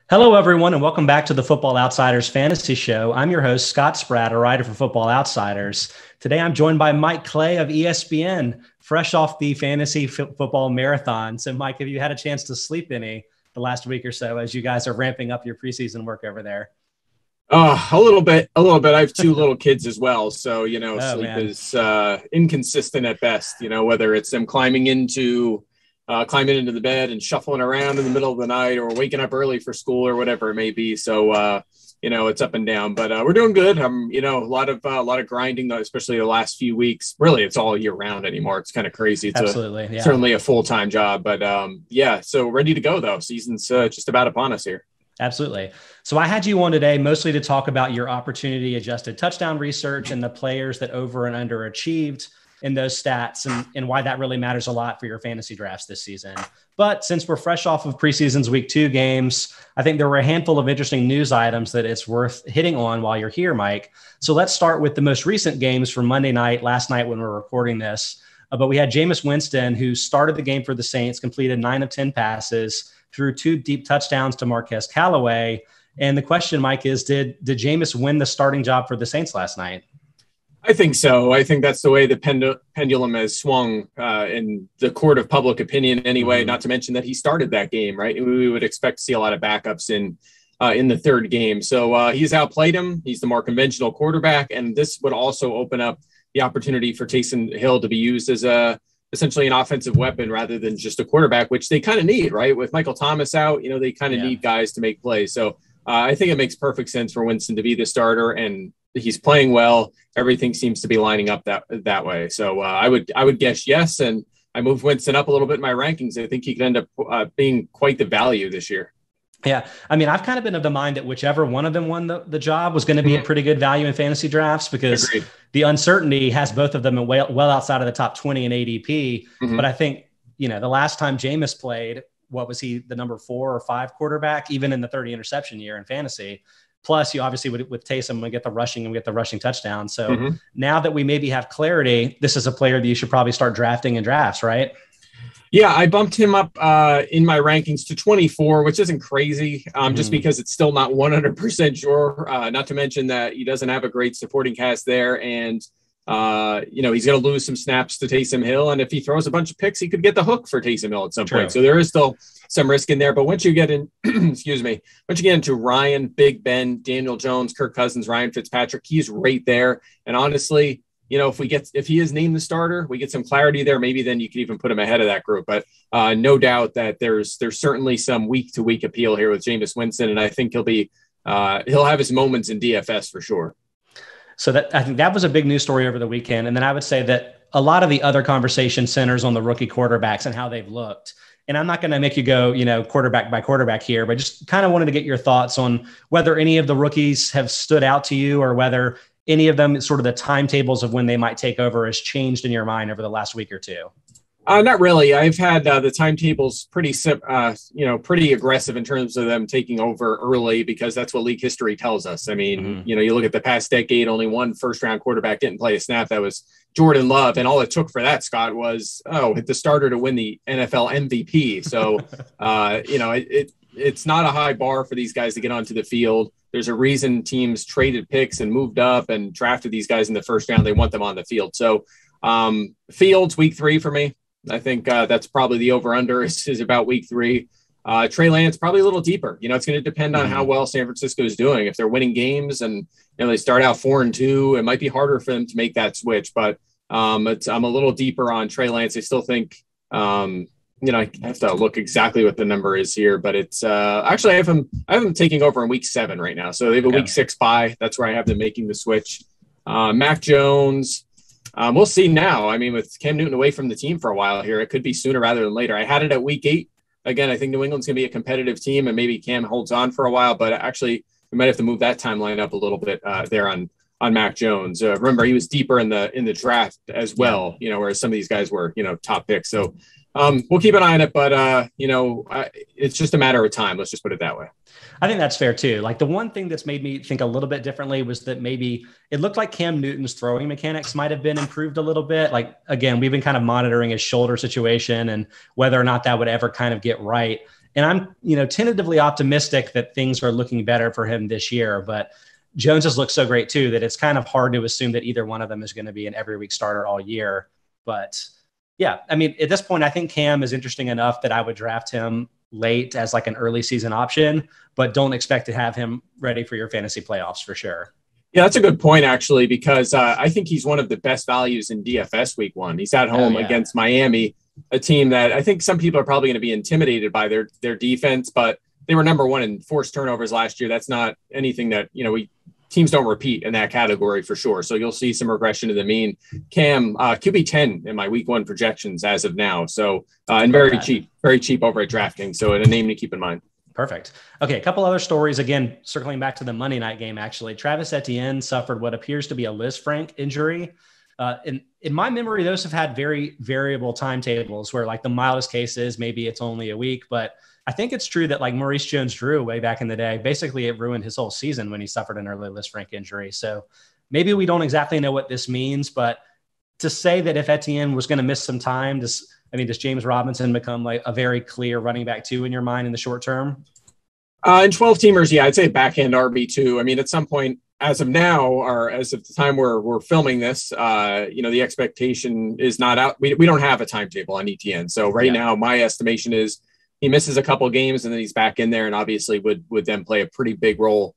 Hello, everyone, and welcome back to the Football Outsiders Fantasy Show. I'm your host, Scott Spratt, a writer for Football Outsiders. Today, I'm joined by Mike Clay of ESPN, fresh off the fantasy football marathon. So, Mike, have you had a chance to sleep any the last week or so as you guys are ramping up your preseason work over there? A little bit. I have two little kids as well. So, sleep man. is inconsistent at best, whether it's them climbing into the bed and shuffling around in the middle of the night or waking up early for school or whatever it may be. So, it's up and down, but we're doing good. A lot of grinding, especially the last few weeks. Really, it's all year round anymore. It's kind of crazy. It's certainly a full-time job, but so ready to go though. Season's just about upon us here. Absolutely. So I had you on today mostly to talk about your opportunity adjusted touchdown research and the players that over and underachieved in those stats and why that really matters a lot for your fantasy drafts this season. But since we're fresh off of preseason's week 2 games, I think there were a handful of interesting news items that it's worth hitting on while you're here, Mike. So let's start with the most recent games from Monday night, last night when we're recording this. But we had Jameis Winston, who started the game for the Saints, completed 9 of 10 passes, threw 2 deep touchdowns to Marquez Callaway. And the question, Mike, is did Jameis win the starting job for the Saints last night? I think so. I think that's the way the pendulum has swung in the court of public opinion anyway, not to mention that he started that game, right? We would expect to see a lot of backups in the third game. So he's outplayed him. He's the more conventional quarterback. And this would also open up the opportunity for Taysom Hill to be used as essentially an offensive weapon rather than just a quarterback, which they kind of need, right? With Michael Thomas out, they kind of need guys to make plays. So I think it makes perfect sense for Winston to be the starter, and he's playing well. Everything seems to be lining up that way. So I would guess yes. And I moved Winston up a little bit in my rankings. I think he could end up being quite the value this year. Yeah. I mean, I've kind of been of the mind that whichever one of them won the job was going to be a pretty good value in fantasy drafts because Agreed. The uncertainty has both of them well outside of the top 20 in ADP. But I think, the last time Jameis played, what was he, the number 4 or 5 quarterback, even in the 30 interception year in fantasy? Plus, you obviously with Taysom, we get the rushing touchdown. So now that we maybe have clarity, this is a player that you should probably start drafting in drafts, right? Yeah, I bumped him up in my rankings to 24, which isn't crazy, just because it's still not 100% sure. Not to mention that he doesn't have a great supporting cast there. And, he's going to lose some snaps to Taysom Hill. And if he throws a bunch of picks, he could get the hook for Taysom Hill at some point. So there is still some risk in there. But once you get in, once you get into Ryan, Big Ben, Daniel Jones, Kirk Cousins, Ryan Fitzpatrick, he's right there. And honestly, if he is named the starter, we get some clarity there. Maybe then you can even put him ahead of that group. But no doubt that there's certainly some week to week appeal here with Jameis Winston, and I think he'll have his moments in DFS for sure. So I think that was a big news story over the weekend. And then I would say that a lot of the other conversation centers on the rookie quarterbacks and how they've looked. And I'm not going to make you go, quarterback by quarterback here, but just kind of wanted to get your thoughts on whether any of the rookies have stood out to you or whether any of them, sort of the timetables of when they might take over, has changed in your mind over the last week or two? Not really. I've had the timetables pretty aggressive in terms of them taking over early because that's what league history tells us. I mean, you look at the past decade, only one first-round quarterback didn't play a snap. That was Jordan Love, and all it took for that, Scott, was hit the starter to win the NFL MVP. So, it's not a high bar for these guys to get onto the field. There's a reason teams traded picks and moved up and drafted these guys in the first round. They want them on the field. So Fields, week 3 for me. I think that's probably the over-under is about week 3. Trey Lance, probably a little deper. It's going to depend on how well San Francisco is doing. If they're winning games and they start out 4-2, it might be harder for them to make that switch. But I'm a little deeper on Trey Lance. I still think I have to look exactly what the number is here, but it's actually I have them taking over in week 7 right now. So they have a week 6 bye. That's where I have them making the switch. Mac Jones, we'll see now. I mean, with Cam Newton away from the team for a while here, it could be sooner rather than later. I had it at week 8. Again, I think New England's going to be a competitive team, and maybe Cam holds on for a while, but actually we might have to move that timeline up a little bit there on Mac Jones. Remember, he was deeper in the draft as well, whereas some of these guys were, top picks. So we'll keep an eye on it, but it's just a matter of time. Let's just put it that way. I think that's fair too. Like the one thing that's made me think a little bit differently was that maybe it looked like Cam Newton's throwing mechanics might have been improved a little bit. Like, again, we've been kind of monitoring his shoulder situation and whether or not that would ever kind of get right. And I'm, tentatively optimistic that things are looking better for him this year. But Jones has looked so great too that it's kind of hard to assume that either one of them is going to be an every week starter all year. But yeah, I mean, at this point, I think Cam is interesting enough that I would draft him late as like an early season option, but don't expect to have him ready for your fantasy playoffs for sure. Yeah, that's a good point, actually, because I think he's one of the best values in DFS week 1. He's at home against Miami, a team that I think some people are probably going to be intimidated by their defense, but they were number 1 in forced turnovers last year. That's not anything that, teams don't repeat in that category for sure. So you'll see some regression to the mean. Cam, QB 10 in my week 1 projections as of now. So, and very cheap over at DraftKings. So a name to keep in mind. Perfect. Okay, a couple other stories. Again, circling back to the Monday night game, actually. Travis Etienne suffered what appears to be a Lisfranc injury. In my memory, those have had very variable timetables where like the mildest cases, maybe it's only a week, but I think it's true that like Maurice Jones-Drew way back in the day, basically it ruined his whole season when he suffered an early Lisfranc injury. So maybe we don't exactly know what this means, but to say that if Etienne was going to miss some time, does James Robinson become like a very clear running back 2 in your mind in the short term? In 12 teamers, yeah, I'd say backhand RB2. I mean, at some point, as of now, or as of the time we're filming this, the expectation is not out. We don't have a timetable on Etienne. So now, my estimation is he misses a couple of games and then he's back in there, and obviously would then play a pretty big role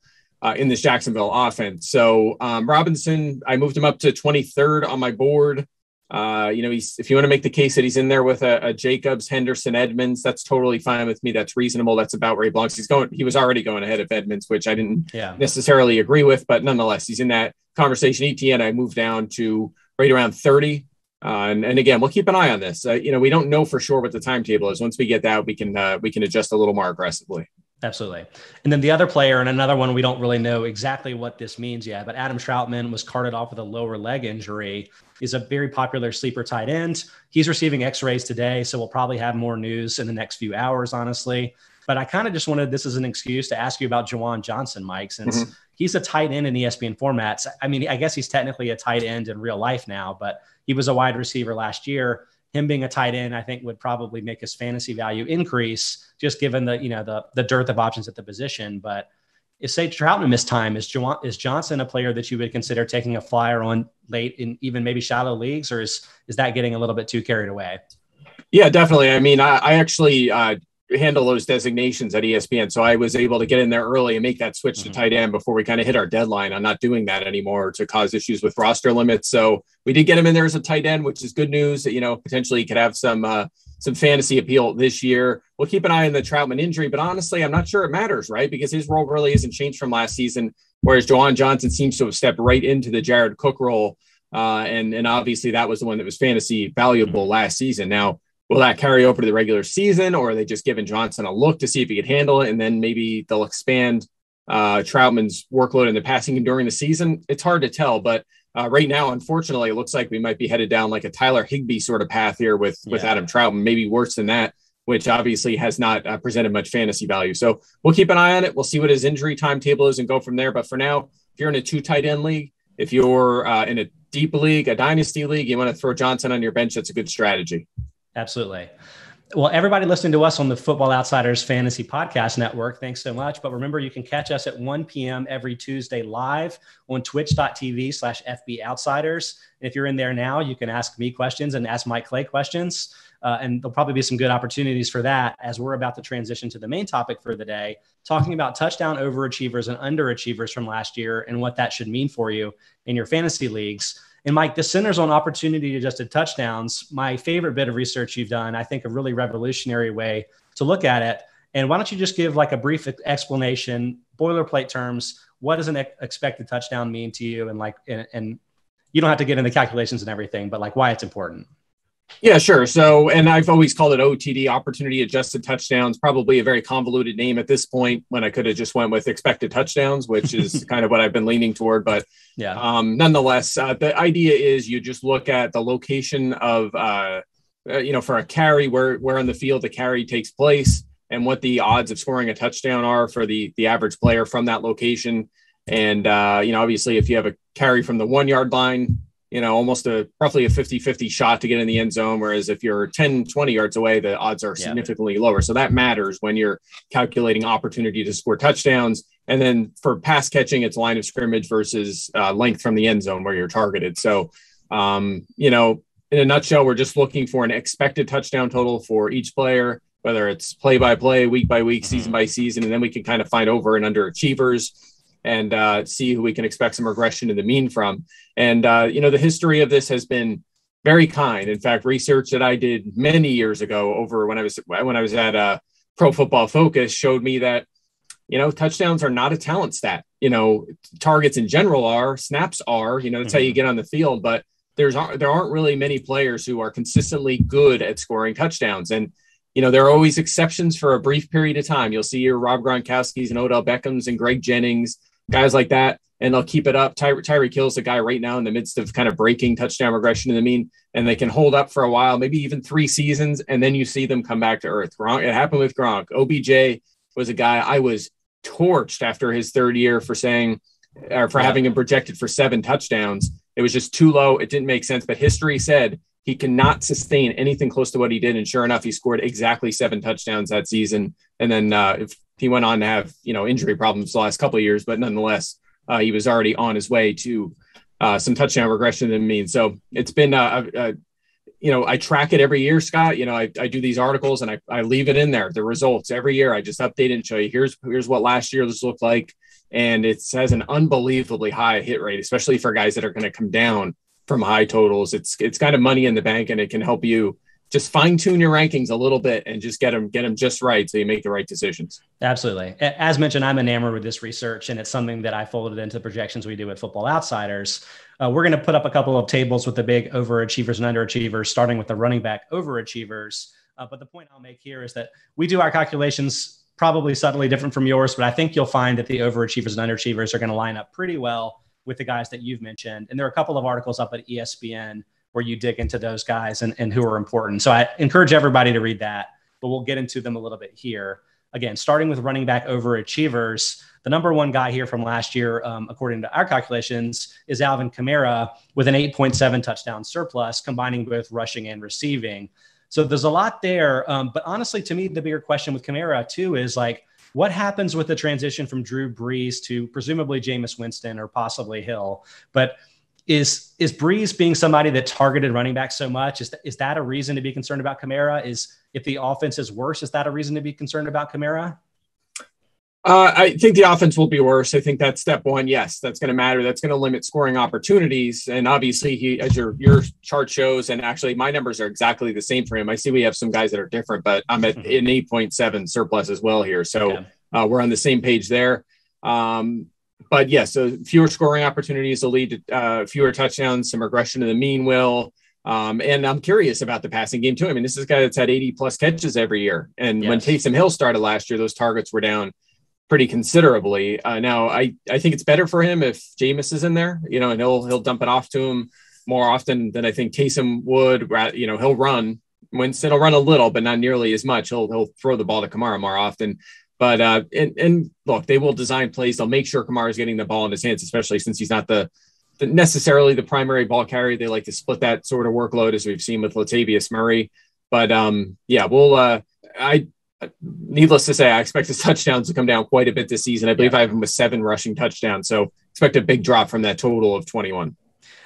in this Jacksonville offense. So Robinson, I moved him up to 23rd on my board. If you want to make the case that he's in there with a Jacobs, Henderson, Edmonds, that's totally fine with me. That's reasonable. That's about where he belongs. He was already going ahead of Edmonds, which I didn't necessarily agree with, but nonetheless, he's in that conversation. Etienne, I moved down to right around 30. And again, we'll keep an eye on this. We don't know for sure what the timetable is. Once we get that, we can adjust a little more aggressively. Absolutely. And then the other player, and another one, we don't really know exactly what this means yet, but Adam Trautman was carted off with a lower leg injury. He's a very popular sleeper tight end. He's receiving x-rays today, so we'll probably have more news in the next few hours, honestly. But I kind of just wanted this as an excuse to ask you about Juwan Johnson, Mike, since he's a tight end in ESPN formats. I mean, I guess he's technically a tight end in real life now, but he was a wide receiver last year. Him being a tight end, I think, would probably make his fantasy value increase, just given the dearth of options at the position. But if, say, Trautman missed time, is Johnson a player that you would consider taking a flyer on late in even maybe shallow leagues, or is that getting a little bit too carried away? Yeah, definitely. I mean, I actually handle those designations at ESPN, so I was able to get in there early and make that switch to tight end before we kind of hit our deadline on not doing that anymore to cause issues with roster limits. So we did get him in there as a tight end, which is good news that, potentially he could have some fantasy appeal this year. We'll keep an eye on the Trautman injury, but honestly, I'm not sure it matters, right? Because his role really hasn't changed from last season, whereas Juwan Johnson seems to have stepped right into the Jared Cook role. And obviously that was the one that was fantasy valuable last season. Now, will that carry over to the regular season, or are they just giving Johnson a look to see if he could handle it? And then maybe they'll expand Trautman's workload in the passing game during the season. It's hard to tell, but right now, unfortunately, it looks like we might be headed down like a Tyler Higbee sort of path here with Adam Trautman, maybe worse than that, which obviously has not presented much fantasy value. So we'll keep an eye on it. We'll see what his injury timetable is and go from there. But for now, if you're in a 2 tight end league, if you're in a deep league, a dynasty league, you want to throw Johnson on your bench, that's a good strategy. Absolutely. Well, everybody listening to us on the Football Outsiders Fantasy Podcast Network, thanks so much. But remember, you can catch us at 1 p.m. every Tuesday live on twitch.tv/FB Outsiders. And if you're in there now, you can ask me questions and ask Mike Clay questions. And there'll probably be some good opportunities for that as we're about to transition to the main topic for the day, talking about touchdown overachievers and underachievers from last year and what that should mean for you in your fantasy leagues. And Mike, this centers on opportunity adjusted touchdowns. My favorite bit of research you've done, I think a really revolutionary way to look at it. And why don't you just give like a brief explanation, boilerplate terms, what does an expected touchdown mean to you? And you don't have to get into calculations and everything, but like why it's important. Yeah, sure. So, and I've always called it O.T.D, opportunity adjusted touchdowns, probably a very convoluted name at this point when I could have just went with expected touchdowns, which is kind of what I've been leaning toward. But nonetheless, the idea is you just look at the location of, for a carry, where on the field the carry takes place and what the odds of scoring a touchdown are for the average player from that location. And, obviously if you have a carry from the 1 yard line, almost roughly a 50-50 shot to get in the end zone. Whereas if you're 10, 20 yards away, the odds are significantly lower. So that matters when you're calculating opportunity to score touchdowns. And then for pass catching, it's line of scrimmage versus length from the end zone where you're targeted. So, in a nutshell, we're just looking for an expected touchdown total for each player, whether it's play by play, week by week, season by season. And then we can kind of find over and underachievers and see who we can expect some regression in the mean from. And, the history of this has been very kind. In fact, research that I did many years ago over when I was at Pro Football Focus showed me that, touchdowns are not a talent stat. Targets in general are, snaps are, that's how you get on the field. But there aren't really many players who are consistently good at scoring touchdowns. And, there are always exceptions for a brief period of time. You'll see your Rob Gronkowski's and Odell Beckham's and Greg Jennings, guys like that, and they'll keep it up. Tyreek Hill's a guy right now in the midst of kind of breaking touchdown regression in the mean, and they can hold up for a while, maybe even 3 seasons, and then you see them come back to earth. Gronk, it happened with Gronk. OBJ was a guy I was torched after his third year for having him projected for 7 touchdowns. It was just too low. It didn't make sense, but history said he cannot sustain anything close to what he did. And sure enough, he scored exactly 7 touchdowns that season. And then if he went on to have, injury problems the last couple of years, but nonetheless, he was already on his way to some touchdown regression in the mean. So it's been, I track it every year, Scott. I do these articles and I leave it in there, the results every year. I just update it and show you, here's what last year this looked like. And it has an unbelievably high hit rate, especially for guys that are going to come down from high totals. It's kind of money in the bank, and it can help you just fine tune your rankings a little bit and just get them just right so you make the right decisions. Absolutely. As mentioned, I'm enamored with this research, and it's something that I folded into the projections we do at Football Outsiders. We're going to put up a couple of tables with the big overachievers and underachievers, starting with the running back overachievers. But the point I'll make here is that we do our calculations probably subtly different from yours, but I think you'll find that the overachievers and underachievers are going to line up pretty well with the guys that you've mentioned. And there are a couple of articles up at ESPN where you dig into those guys and who are important. So I encourage everybody to read that, but we'll get into them a little bit here. Again, starting with running back overachievers, the number one guy here from last year, according to our calculations, is Alvin Kamara with an 8.7 touchdown surplus, combining both rushing and receiving. So there's a lot there. But honestly, to me, the bigger question with Kamara too is what happens with the transition from Drew Brees to presumably Jameis Winston or possibly Hill? But is Brees being somebody that targeted running back so much? Is that a reason to be concerned about Kamara? If the offense is worse, is that a reason to be concerned about Kamara? I think the offense will be worse. I think that's step one. Yes, that's going to matter. That's going to limit scoring opportunities. And obviously, he, as your chart shows, and actually my numbers are exactly the same for him. I see we have some guys that are different, but I'm at an 8.7 surplus as well here. So we're on the same page there. But yeah, so fewer scoring opportunities will lead to fewer touchdowns, some regression to the mean will. And I'm curious about the passing game too. I mean, this is a guy that's had 80 plus catches every year. And when Taysom Hill started last year, those targets were down pretty considerably. Now I think it's better for him if Jameis is in there, and he'll dump it off to him more often than I think Taysom would. He'll run. Winston will run a little, but not nearly as much. He'll throw the ball to Kamara more often. But and look, they will design plays. They'll make sure Kamara is getting the ball in his hands, especially since he's not necessarily the primary ball carrier. They like to split that sort of workload, as we've seen with Latavius Murray. But needless to say, I expect his touchdowns to come down quite a bit this season. I believe I have him with 7 rushing touchdowns. So expect a big drop from that total of 21.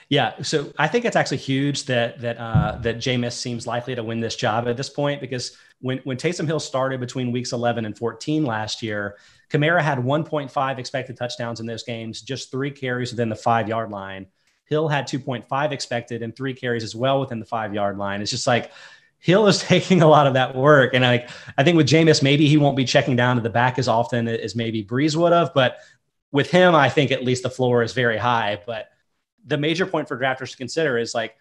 Yeah. So I think it's actually huge that Jameis seems likely to win this job at this point, because when Taysom Hill started between weeks 11 and 14 last year, Kamara had 1.5 expected touchdowns in those games, just 3 carries within the 5-yard line. Hill had 2.5 expected and 3 carries as well within the 5-yard line. It's just Hill is taking a lot of that work. And I think with Jameis, maybe he won't be checking down to the back as often as maybe Brees would have. But with him, I think at least the floor is very high. But the major point for drafters to consider is I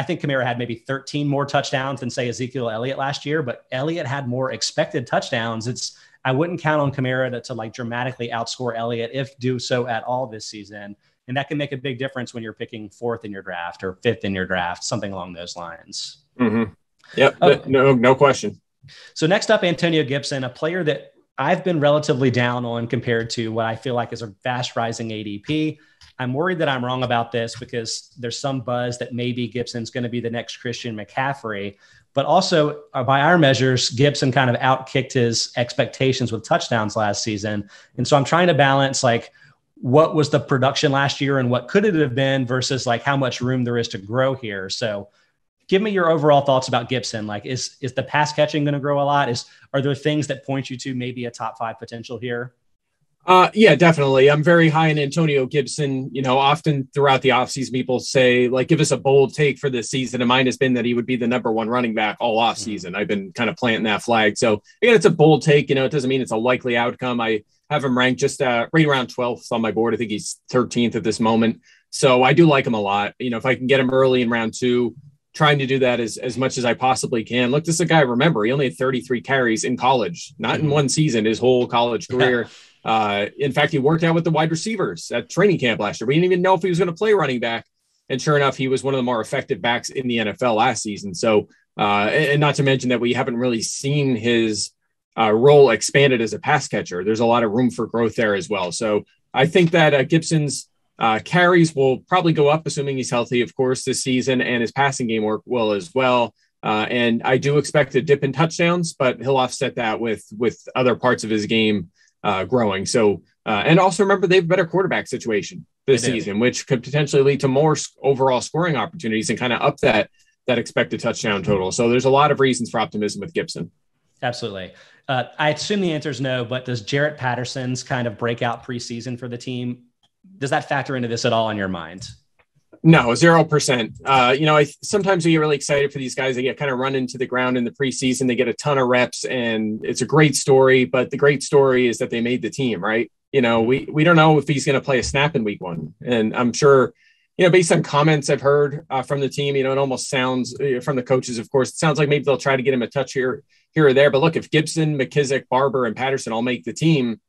think Kamara had maybe 13 more touchdowns than, say, Ezekiel Elliott last year. But Elliott had more expected touchdowns. I wouldn't count on Kamara to dramatically outscore Elliott, if do so at all this season. And that can make a big difference when you're picking 4th in your draft or 5th in your draft, something along those lines. Mm-hmm. Yep. No question. So next up, Antonio Gibson, a player that I've been relatively down on compared to what I feel like is a fast rising ADP. I'm worried that I'm wrong about this because there's some buzz that maybe Gibson's going to be the next Christian McCaffrey. But also, by our measures, Gibson kind of outkicked his expectations with touchdowns last season. And so I'm trying to balance, like, what was the production last year and what could it have been versus, like, how much room there is to grow here. So give me your overall thoughts about Gibson. Like, is the pass catching going to grow a lot? Are there things that point you to maybe a top 5 potential here? Yeah, definitely. I'm very high in Antonio Gibson. Often throughout the offseason, people say, like, give us a bold take for this season. And mine has been that he would be the number 1 running back all offseason. I've been kind of planting that flag. So again, it's a bold take. It doesn't mean it's a likely outcome. I have him ranked just right around 12th on my board. I think he's 13th at this moment. So I do like him a lot. If I can get him early in round 2, trying to do that as much as I possibly can. Look, this is a guy, remember, he only had 33 carries in college, not in one season, his whole college career. In fact, he worked out with the wide receivers at training camp last year. We didn't even know if he was going to play running back. And sure enough, he was one of the more effective backs in the NFL last season. So, and not to mention that we haven't really seen his role expanded as a pass catcher. There's a lot of room for growth there as well. So I think that Gibson's carries will probably go up, assuming he's healthy, of course, this season, and his passing game work will as well. And I do expect a dip in touchdowns, but he'll offset that with other parts of his game growing. So, and also remember, they have a better quarterback situation this season, which could potentially lead to more overall scoring opportunities and kind of up that expected touchdown total. So there's a lot of reasons for optimism with Gibson. Absolutely. I assume the answer is no, but does Jaret Patterson's kind of breakout preseason for the team, does that factor into this at all in your mind? No, 0%. Sometimes we get really excited for these guys. They get kind of run into the ground in the preseason. They get a ton of reps and it's a great story, but the great story is that they made the team, right? We don't know if he's going to play a snap in week 1. And I'm sure, based on comments I've heard from the team, it almost sounds from the coaches, of course, it sounds like maybe they'll try to get him a touch here or there. But look, if Gibson, McKissick, Barber, and Patterson all make the team,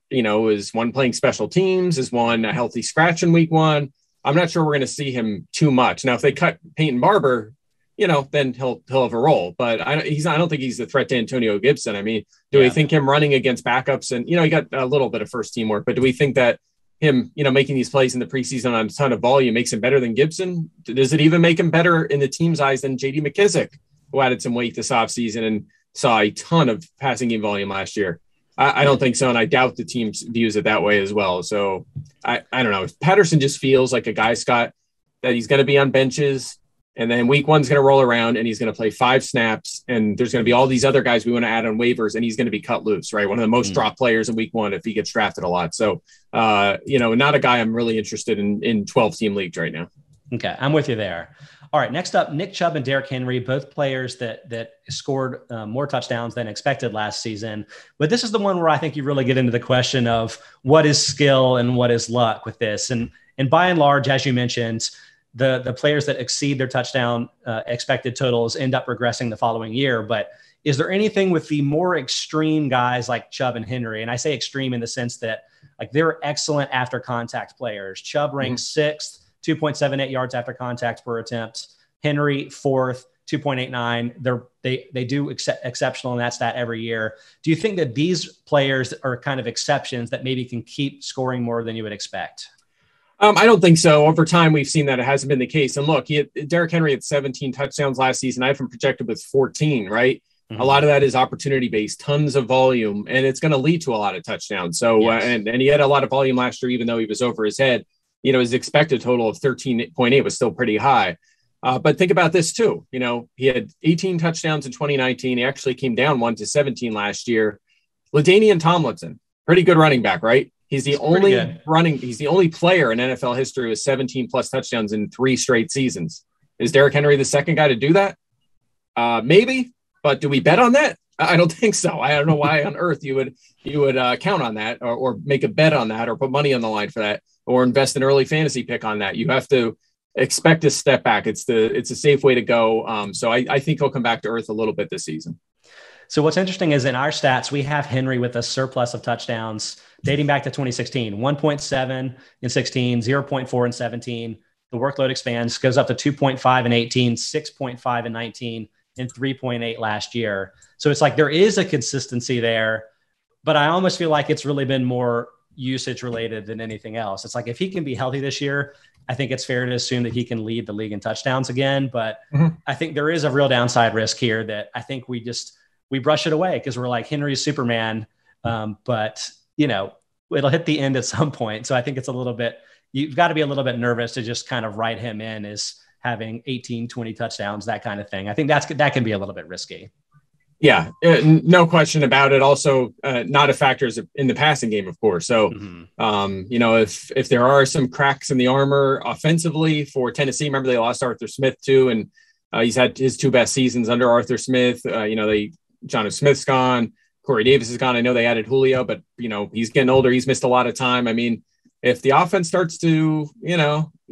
is one playing special teams? Is one a healthy scratch in week 1? I'm not sure we're going to see him too much. Now, if they cut Peyton Barber, then he'll have a role. But I don't think he's the threat to Antonio Gibson. I mean, do we think him running against backups and, he got a little bit of first team work, but do we think that him, making these plays in the preseason on a ton of volume makes him better than Gibson? Does it even make him better in the team's eyes than J.D. McKissick, who added some weight this offseason and saw a ton of passing game volume last year? I don't think so, and I doubt the team views it that way as well. So I don't know. Patterson just feels like a guy, Scott, that he's going to be on benches, and then week 1's going to roll around, and he's going to play 5 snaps, and there's going to be all these other guys we want to add on waivers, and he's going to be cut loose, right? One of the most dropped players in week 1 if he gets drafted a lot. So, not a guy I'm really interested in 12-team leagues right now. Okay, I'm with you there. All right, next up, Nick Chubb and Derrick Henry, both players that scored more touchdowns than expected last season. But this is the one where I think you really get into the question of what is skill and what is luck with this. And by and large, as you mentioned, the players that exceed their touchdown expected totals end up regressing the following year. But is there anything with the more extreme guys like Chubb and Henry? And I say extreme in the sense that, like, they're excellent after contact players. Chubb ranks 6th. 2.78 yards after contact per attempt. Henry 4th, 2.89. They do exceptional in that stat every year. Do you think that these players are kind of exceptions that maybe can keep scoring more than you would expect? I don't think so. Over time, we've seen that it hasn't been the case. And look, Derrick Henry had 17 touchdowns last season. I have him projected with 14, right? Mm-hmm. A lot of that is opportunity-based, tons of volume, and it's going to lead to a lot of touchdowns. So, yes. And he had a lot of volume last year, even though he was over his head. His expected total of 13.8 was still pretty high. But think about this too. He had 18 touchdowns in 2019. He actually came down 1 to 17 last year. LaDainian Tomlinson, pretty good running back, right? He's the only player in NFL history with 17 plus touchdowns in 3 straight seasons. Is Derrick Henry the second guy to do that? Maybe, but do we bet on that? I don't think so. I don't know why on earth you would count on that or make a bet on that or put money on the line for that or invest an early fantasy pick on that. You have to expect a step back. It's a safe way to go. So I think he'll come back to earth a little bit this season. So what's interesting is in our stats, we have Henry with a surplus of touchdowns dating back to 2016, 1.7 in 16, 0.4 in 17. The workload expands, goes up to 2.5 in 18, 6.5 in 19, and 3.8 last year. So it's like there is a consistency there, but I almost feel like it's really been more usage related than anything else. It's like, if he can be healthy this year, I think it's fair to assume that he can lead the league in touchdowns again. But I think there is a real downside risk here that I think we brush it away because we're like, Henry's Superman. But it'll hit the end at some point. So I think it's a little bit, you've got to be a little bit nervous to just kind of write him in as having 18, 20 touchdowns, that kind of thing. I think that can be a little bit risky. Yeah, no question about it. Also, not a factor in the passing game, of course. So, if there are some cracks in the armor offensively for Tennessee, remember they lost Arthur Smith too, and he's had his 2 best seasons under Arthur Smith. Jonnu Smith's gone, Corey Davis is gone. I know they added Julio, but he's getting older. He's missed a lot of time. I mean, if the offense starts to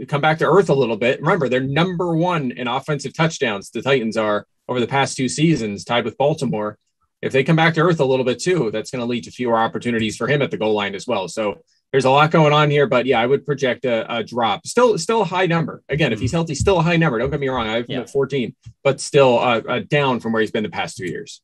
come back to earth a little bit, remember they're number 1 in offensive touchdowns. The Titans are over the past 2 seasons, tied with Baltimore. If they come back to earth a little bit too, that's going to lead to fewer opportunities for him at the goal line as well. So there's a lot going on here, but yeah, I would project a drop. Still a high number. Again, if he's healthy, still a high number. Don't get me wrong. I have him at 14, but still down from where he's been the past 2 years.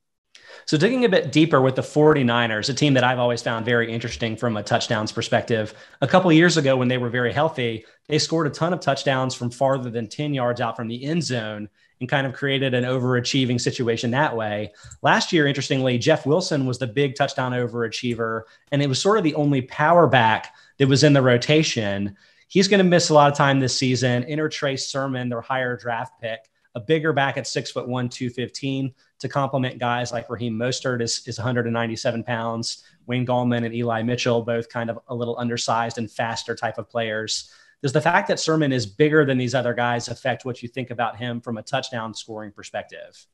So digging a bit deeper with the 49ers, a team that I've always found very interesting from a touchdowns perspective. A couple of years ago when they were very healthy, they scored a ton of touchdowns from farther than 10 yards out from the end zone and kind of created an overachieving situation that way. Last year, interestingly, Jeff Wilson was the big touchdown overachiever, and it was sort of the only power back that was in the rotation. He's going to miss a lot of time this season. Enter Trey Sermon, their higher draft pick, a bigger back at 6'1", 215 to complement guys like Raheem Mostert is 197 pounds. Wayne Gallman and Eli Mitchell, both kind of a little undersized and faster type of players. Does the fact that Sermon is bigger than these other guys affect what you think about him from a touchdown scoring perspective?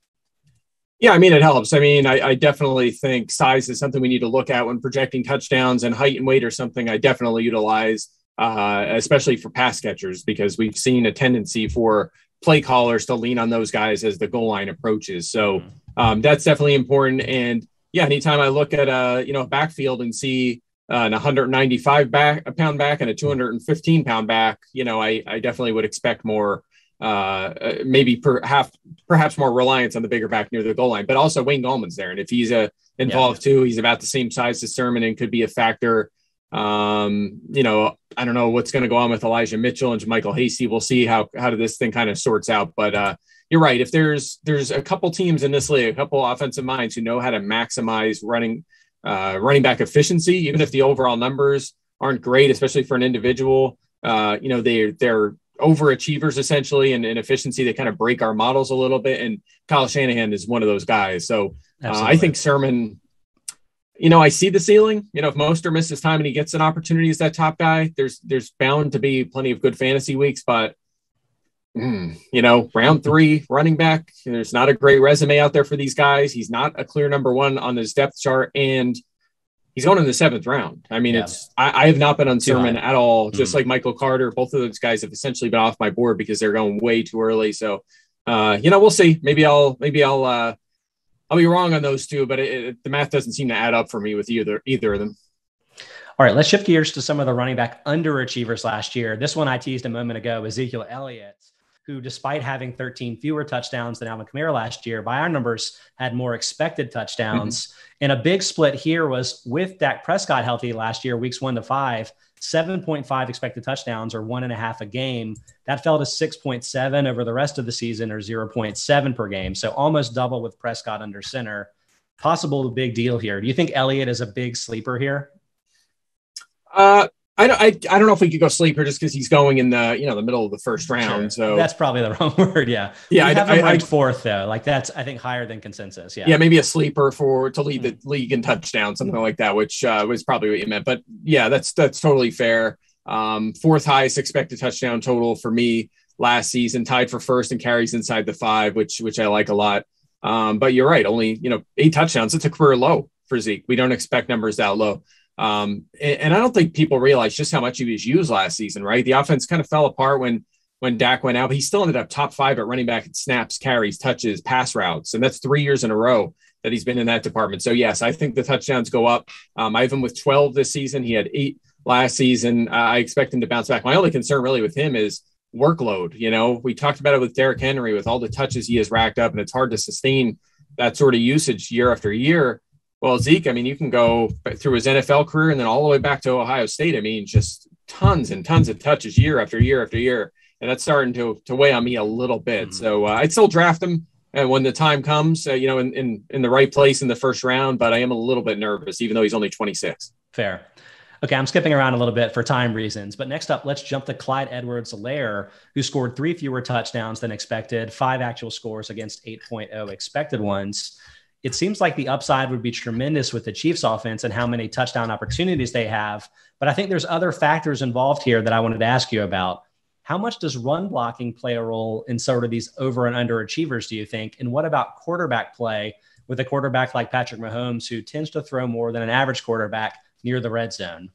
Yeah, I mean, it helps. I mean, I definitely think size is something we need to look at when projecting touchdowns, and height and weight are something I definitely utilize, especially for pass catchers, because we've seen a tendency for play callers to lean on those guys as the goal line approaches. So that's definitely important. And yeah, anytime I look at a backfield and see an 195 pound back and a 215 pound back, I definitely would expect more, maybe perhaps more reliance on the bigger back near the goal line. But also Wayne Gallman's there, and if he's involved too, he's about the same size as Sermon and could be a factor. I don't know what's going to go on with Elijah Mitchell and Michael Hasty. We'll see how this thing kind of sorts out. But you're right. If there's a couple teams in this league, a couple offensive minds who know how to maximize running back efficiency, even if the overall numbers aren't great, especially for an individual, they're overachievers essentially in efficiency. They kind of break our models a little bit. And Kyle Shanahan is one of those guys. So I think Sermon, I see the ceiling. If Mostert misses time and he gets an opportunity as that top guy, there's bound to be plenty of good fantasy weeks. But, round 3 running back, there's not a great resume out there for these guys. He's not a clear number 1 on his depth chart, and he's going in the 7th round. I mean, I have not been on Sermon at all, just like Michael Carter. Both of those guys have essentially been off my board because they're going way too early. So, we'll see. Maybe I'll be wrong on those two, but the math doesn't seem to add up for me with either of them. All right, let's shift gears to some of the running back underachievers last year. This one I teased a moment ago, Ezekiel Elliott, who, despite having 13 fewer touchdowns than Alvin Kamara last year, by our numbers, had more expected touchdowns. And a big split here was with Dak Prescott healthy last year, weeks 1 to 5, 7.5 expected touchdowns, or 1.5 a game. That fell to 6.7 over the rest of the season, or 0.7 per game. So almost double with Prescott under center. Possible big deal here. Do you think Elliott is a big sleeper here? I don't know if we could go sleeper just because he's going in the the middle of the first round. Sure. So that's probably the wrong word. Yeah. Yeah. I have him ranked 4th though. Like that's, I think, higher than consensus. Yeah. Yeah. Maybe a sleeper to lead the league in touchdowns, something like that, which was probably what you meant. But yeah, that's totally fair. 4th highest expected touchdown total for me last season, tied for 1st in carries inside the 5, which I like a lot. But you're right. Only, 8 touchdowns. It's a career low for Zeke. We don't expect numbers that low. And I don't think people realize just how much he was used last season, right? The offense kind of fell apart when Dak went out, but he still ended up top 5 at running back in snaps, carries, touches, pass routes. And that's 3 years in a row that he's been in that department. So yes, I think the touchdowns go up. I have him with 12 this season. He had 8 last season. I expect him to bounce back. My only concern really with him is workload. We talked about it with Derrick Henry with all the touches he has racked up, and it's hard to sustain that sort of usage year after year. Well, Zeke, I mean, you can go through his NFL career and then all the way back to Ohio State. I mean, just tons and tons of touches year after year after year. And that's starting to weigh on me a little bit. So I'd still draft him when the time comes, in the right place in the first round. But I am a little bit nervous, even though he's only 26. Fair. Okay, I'm skipping around a little bit for time reasons. But next up, let's jump to Clyde Edwards-Helaire, who scored 3 fewer touchdowns than expected, 5 actual scores against 8.0 expected ones. It seems like the upside would be tremendous with the Chiefs offense and how many touchdown opportunities they have. But I think there's other factors involved here that I wanted to ask you about. How much does run blocking play a role in sort of these over and underachievers, do you think? And what about quarterback play with a quarterback like Patrick Mahomes, who tends to throw more than an average quarterback near the red zone?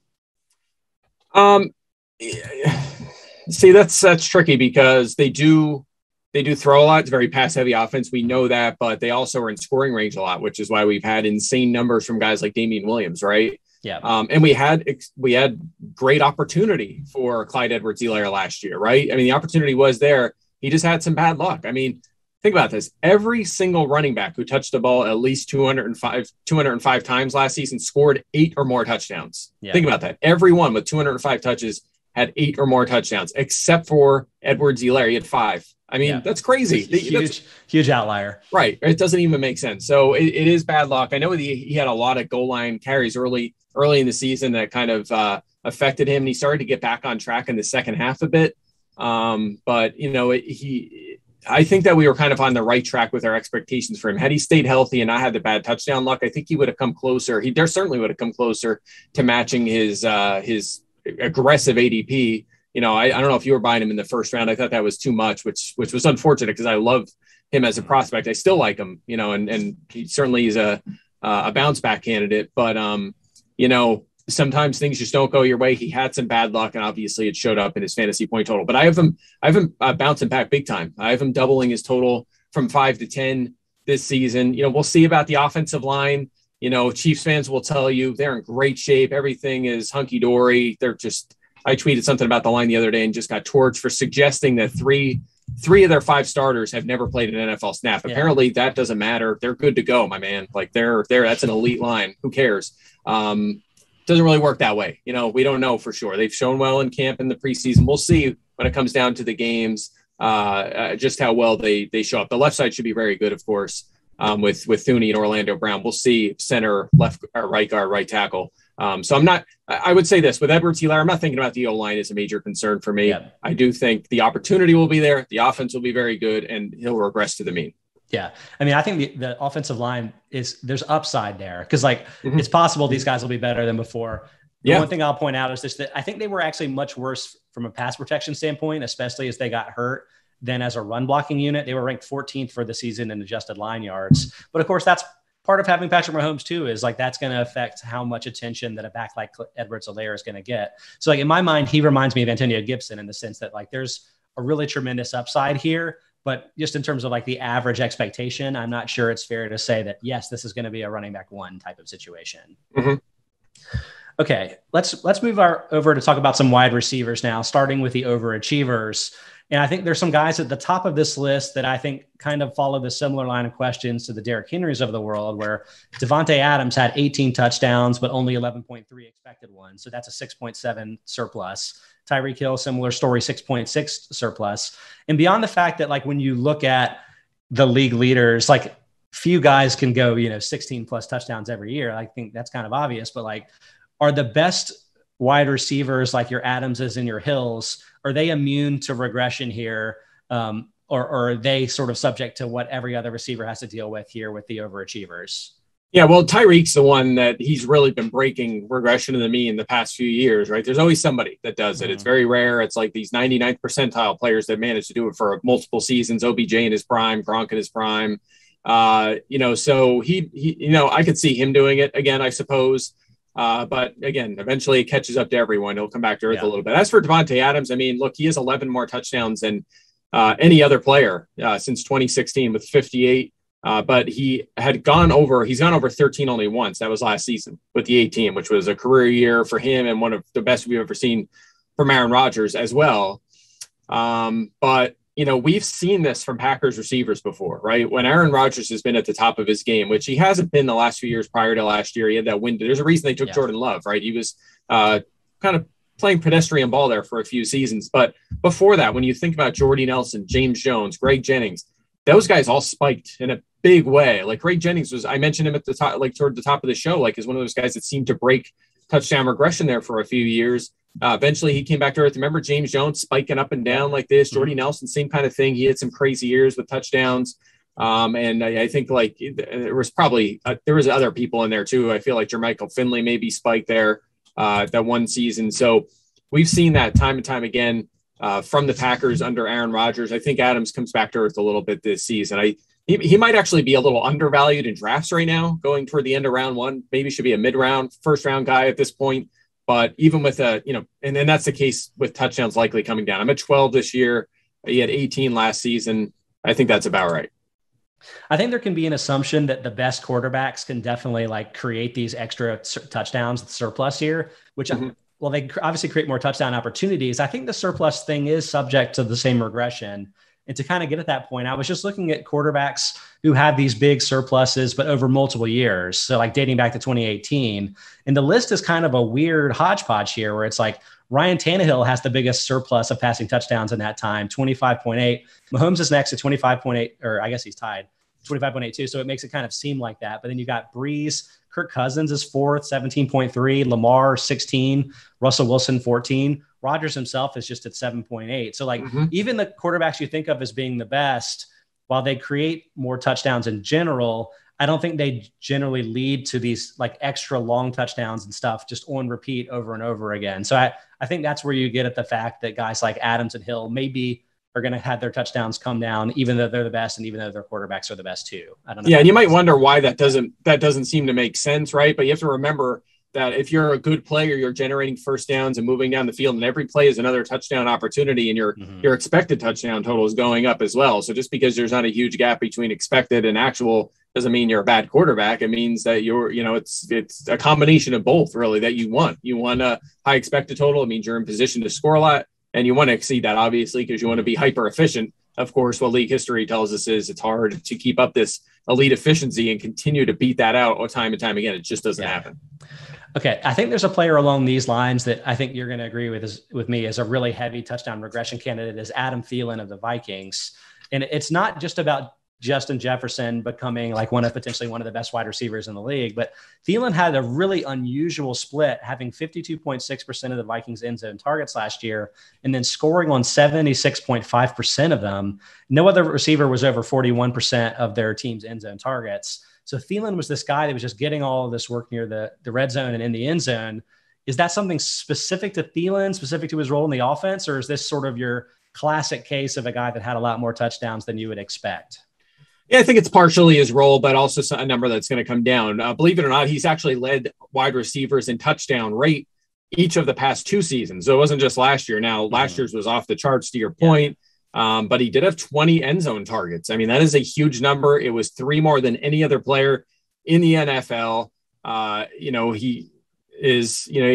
See, that's tricky because they do throw a lot. It's a very pass heavy offense. We know that, but they also are in scoring range a lot, which is why we've had insane numbers from guys like Damian Williams, right? Yeah. And we had great opportunity for Clyde Edwards-Helaire last year, right? I mean, the opportunity was there. He just had some bad luck. I mean, think about this. Every single running back who touched the ball at least 205 times last season scored 8 or more touchdowns. Yeah. Think about that. Everyone with 205 touches had 8 or more touchdowns, except for Edwards-Helaire. He had 5. I mean, That's crazy. Huge outlier. Right. It doesn't even make sense. So it is bad luck. I know he had a lot of goal line carries early in the season that kind of affected him. And he started to get back on track in the second half a bit. But, I think that we were kind of on the right track with our expectations for him. Had he stayed healthy and not had the bad touchdown luck, I think he would have come closer. He certainly would have come closer to matching his aggressive ADP. I don't know if you were buying him in the first round. I thought that was too much, which was unfortunate because I love him as a prospect. I still like him, and he certainly is a bounce back candidate. But sometimes things just don't go your way. He had some bad luck, and obviously it showed up in his fantasy point total. But I have him bouncing back big time. I have him doubling his total from 5 to 10 this season. We'll see about the offensive line. Chiefs fans will tell you they're in great shape. Everything is hunky dory. I tweeted something about the line the other day and just got torched for suggesting that three of their 5 starters have never played an NFL snap. Yeah. Apparently that doesn't matter. They're good to go, my man. Like they're that's an elite line. Who cares? Doesn't really work that way. We don't know for sure. They've shown well in camp in the preseason. We'll see when it comes down to the games, just how well they show up. The left side should be very good, of course, with Thuney and Orlando Brown. We'll see center, left or right guard, right tackle. So I would say this with Edwards-Helaire, I'm not thinking about the O-line as a major concern for me. Yeah. I do think the opportunity will be there. The offense will be very good and he'll regress to the mean. Yeah. I mean, I think the offensive line there's upside there because it's possible these guys will be better than before. The one thing I'll point out is that I think they were actually much worse from a pass protection standpoint, especially as they got hurt, than as a run blocking unit. They were ranked 14th for the season in adjusted line yards. But of course, that's part of having Patrick Mahomes too, is that's going to affect how much attention that a back like Edwards-Helaire is going to get. So in my mind, he reminds me of Antonio Gibson in the sense that there's a really tremendous upside here. But just in terms of the average expectation, I'm not sure it's fair to say that, yes, this is going to be a running back 1 type of situation. Mm-hmm. Okay, let's move over to talk about some wide receivers now, starting with the overachievers. And I think there's some guys at the top of this list that I think kind of follow the similar line of questions to the Derrick Henrys of the world, where Devontae Adams had 18 touchdowns, but only 11.3 expected ones. So that's a 6.7 surplus. Tyreek Hill, similar story, 6.6 surplus. And beyond the fact that when you look at the league leaders, few guys can go, 16 plus touchdowns every year. I think that's kind of obvious, but are the best wide receivers like your Adamses and your Hills, are they immune to regression here? Or are they sort of subject to what every other receiver has to deal with here with the overachievers? Yeah, well, Tyreek's the one that he's really been breaking regression to the mean the past few years, right? There's always somebody that does it. It's very rare. It's these 99th percentile players that manage to do it for multiple seasons. OBJ in his prime, Gronk in his prime. So he I could see him doing it again, I suppose. But again, eventually it catches up to everyone. He'll come back to earth a little bit. As for Devontae Adams, I mean, look, he has 11 more touchdowns than any other player since 2016 with 58. But he's gone over 13 only once. That was last season with the 18, which was a career year for him and one of the best we've ever seen from Aaron Rodgers as well. But we've seen this from Packers receivers before, right? When Aaron Rodgers has been at the top of his game, which he hasn't been the last few years prior to last year, he had that window. There's a reason they took Jordan Love, right? He was kind of playing pedestrian ball there for a few seasons. But before that, when you think about Jordy Nelson, James Jones, Greg Jennings, those guys all spiked in a big way. Like Greg Jennings I mentioned him at the top, like toward the top of the show, like is one of those guys that seemed to break touchdown regression there for a few years. Eventually he came back to earth. Remember James Jones spiking up and down like this? Jordy Nelson, same kind of thing. He had some crazy years with touchdowns. And I think like there was other people in there too. I feel like Jermichael Finley maybe spiked there that one season. So we've seen that time and time again from the Packers under Aaron Rodgers. I think Adams comes back to earth a little bit this season. He might actually be a little undervalued in drafts right now, going toward the end of round one. Maybe should be a mid-round, first-round guy at this point. But even with and that's the case with touchdowns likely coming down. I'm at 12 this year. He had 18 last season. I think that's about right. I think there can be an assumption that the best quarterbacks can definitely like create these extra touchdowns, surplus here, which they obviously create more touchdown opportunities. I think the surplus thing is subject to the same regression. And to kind of get at that point, I was just looking at quarterbacks who had these big surpluses, but over multiple years. So like dating back to 2018. And the list is kind of a weird hodgepodge here where it's like Ryan Tannehill has the biggest surplus of passing touchdowns in that time, 25.8. Mahomes is next at 25.8, or I guess he's tied, 25.82. So it makes it kind of seem like that. But then you got Brees, Kirk Cousins is fourth, 17.3, Lamar, 16, Russell Wilson, 14. Rodgers himself is just at 7.8. So like even the quarterbacks you think of as being the best, while they create more touchdowns in general, I don't think they generally lead to these like extra long touchdowns and stuff just on repeat over and over again. So I think that's where you get at the fact that guys like Adams and Hill maybe are going to have their touchdowns come down, even though they're the best and even though their quarterbacks are the best too. I don't know. Yeah, and you might wonder why that doesn't seem to make sense, right? But you have to remember that if you're a good player, you're generating first downs and moving down the field, and every play is another touchdown opportunity, and your expected touchdown total is going up as well. So just because there's not a huge gap between expected and actual doesn't mean you're a bad quarterback. It means that it's a combination of both really that you want. You want a high expected total. It means you're in position to score a lot, and you want to exceed that obviously because you want to be hyper efficient. Of course, what league history tells us is it's hard to keep up this elite efficiency and continue to beat that out time and time again. It just doesn't happen. Okay, I think there's a player along these lines that I think you're going to agree with me as a really heavy touchdown regression candidate is Adam Thielen of the Vikings. And it's not just about Justin Jefferson becoming like potentially one of the best wide receivers in the league, but Thielen had a really unusual split, having 52.6% of the Vikings end zone targets last year, and then scoring on 76.5% of them. No other receiver was over 41% of their team's end zone targets. So Thielen was this guy that was just getting all of this work near the red zone and in the end zone. Is that something specific to Thielen, specific to his role in the offense, or is this sort of your classic case of a guy that had a lot more touchdowns than you would expect? Yeah, I think it's partially his role, but also a number that's going to come down. Believe it or not, he's actually led wide receivers in touchdown rate each of the past two seasons. So it wasn't just last year. Now, last year's was off the charts to your point. But he did have 20 end zone targets. I mean, that is a huge number. It was 3 more than any other player in the NFL. He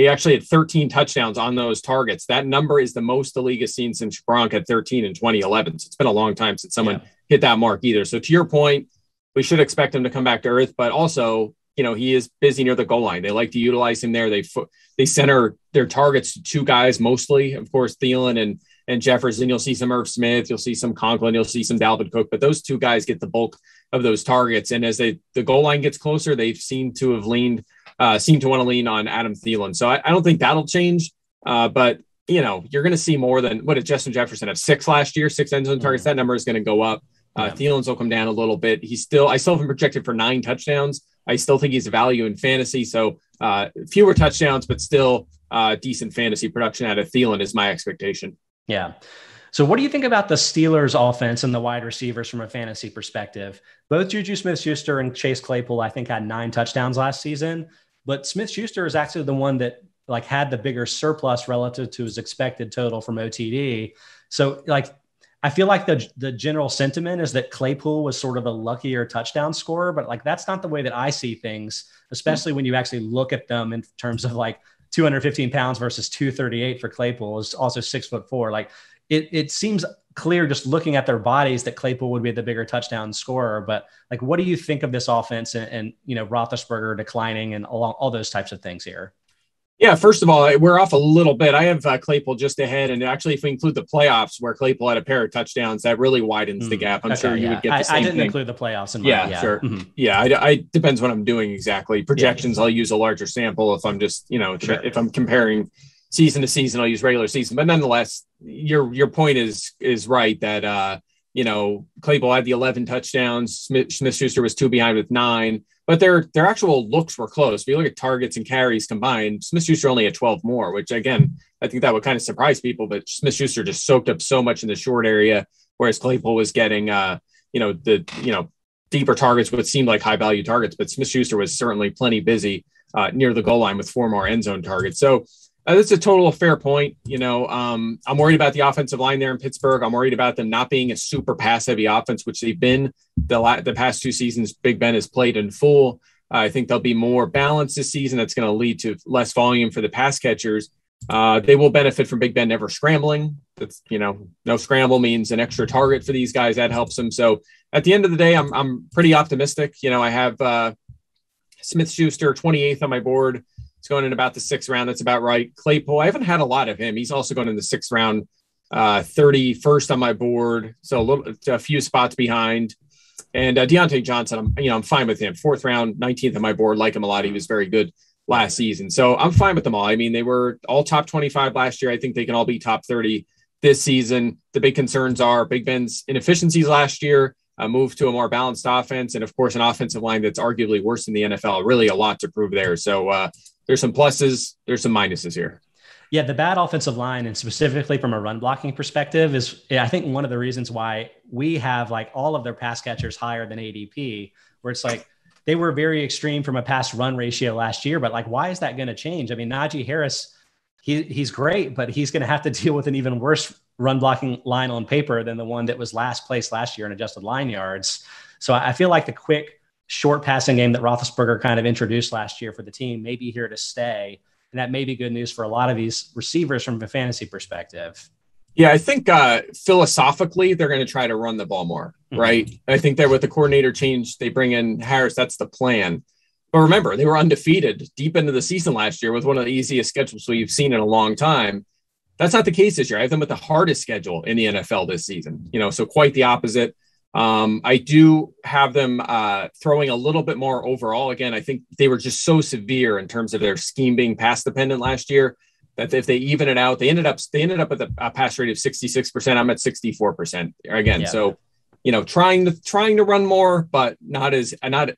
actually had 13 touchdowns on those targets. That number is the most the league has seen since Gronk had 13 in 2011. So it's been a long time since someone hit that mark either. So to your point, we should expect him to come back to earth, but also, he is busy near the goal line. They like to utilize him there. They center their targets to 2 guys, mostly, of course, Thielen and Jefferson. You'll see some Irv Smith, you'll see some Conklin, you'll see some Dalvin Cook, but those 2 guys get the bulk of those targets. And as the goal line gets closer, they seem to want to lean on Adam Thielen. So I don't think that'll change. But you're going to see more than what did Justin Jefferson have 6 last year, 6 end zone targets. That number is going to go up. Thielen's will come down a little bit. I still have him projected for 9 touchdowns. I still think he's a value in fantasy. So fewer touchdowns, but still decent fantasy production out of Thielen is my expectation. Yeah. So what do you think about the Steelers offense and the wide receivers from a fantasy perspective? Both Juju Smith-Schuster and Chase Claypool, I think, had 9 touchdowns last season, but Smith-Schuster is actually the one that had the bigger surplus relative to his expected total from O.T.D. So I feel like the general sentiment is that Claypool was sort of a luckier touchdown scorer, but that's not the way that I see things, especially when you actually look at them in terms of 215 pounds versus 238 for Claypool is also 6'4". It seems clear just looking at their bodies that Claypool would be the bigger touchdown scorer. But like, what do you think of this offense and Roethlisberger declining and all those types of things here? Yeah, first of all, we're off a little bit. I have Claypool just ahead. And actually, if we include the playoffs where Claypool had a pair of touchdowns, that really widens the gap. I'm sure you would get the same thing. I didn't include the playoffs in mine. Yeah, sure. Mm-hmm. Yeah, I depends what I'm doing exactly. Projections, I'll use a larger sample. If I'm just, if I'm comparing season to season, I'll use regular season. But nonetheless, your point is right that, Claypool had the 11 touchdowns. Smith-Schuster was 2 behind with 9. But their actual looks were close. If you look at targets and carries combined, Smith-Schuster only had 12 more, which, again, I think that would kind of surprise people. But Smith-Schuster just soaked up so much in the short area, whereas Claypool was getting, deeper targets, what seemed like high-value targets. But Smith-Schuster was certainly plenty busy near the goal line with 4 more end zone targets. So that's a total fair point. I'm worried about the offensive line there in Pittsburgh. I'm worried about them not being a super pass-heavy offense, which they've been the past 2 seasons. Big Ben has played in full. I think they'll be more balanced this season. That's going to lead to less volume for the pass catchers. They will benefit from Big Ben never scrambling. That's, no scramble means an extra target for these guys. That helps them. So at the end of the day, I'm pretty optimistic. I have Smith-Schuster 28th on my board. It's going in about the 6th round. That's about right. Claypool, I haven't had a lot of him. He's also going in the 6th round, 31st on my board. So a few spots behind. And Deontay Johnson, I'm fine with him. 4th round, 19th on my board. Like him a lot. He was very good last season. So I'm fine with them all. I mean, they were all top 25 last year. I think they can all be top 30 this season. The big concerns are Big Ben's inefficiencies last year, a move to a more balanced offense, and of course, an offensive line that's arguably worse in the NFL. Really a lot to prove there. So there's some pluses, there's some minuses here. Yeah, the bad offensive line, and specifically from a run blocking perspective, is I think one of the reasons why we have like all of their pass catchers higher than ADP, where it's like they were very extreme from a pass run ratio last year, but like, why is that going to change? I mean, Najee Harris, he's great, but he's going to have to deal with an even worse run blocking line on paper than the one that was last place last year in adjusted line yards. So I feel like the quick short passing game that Roethlisberger kind of introduced last year for the team may be here to stay. And that may be good news for a lot of these receivers from a fantasy perspective. Yeah, I think philosophically, they're going to try to run the ball more, right? I think that with the coordinator change, they bring in Harris. That's the plan. But remember, they were undefeated deep into the season last year with one of the easiest schedules we've seen in a long time. That's not the case this year. I have them with the hardest schedule in the NFL this season, so quite the opposite. I do have them throwing a little bit more overall. Again, I think they were just so severe in terms of their scheme being pass dependent last year that if they even it out, they ended up with a pass rate of 66%. I'm at 64% again. Yeah. So, trying to run more, but not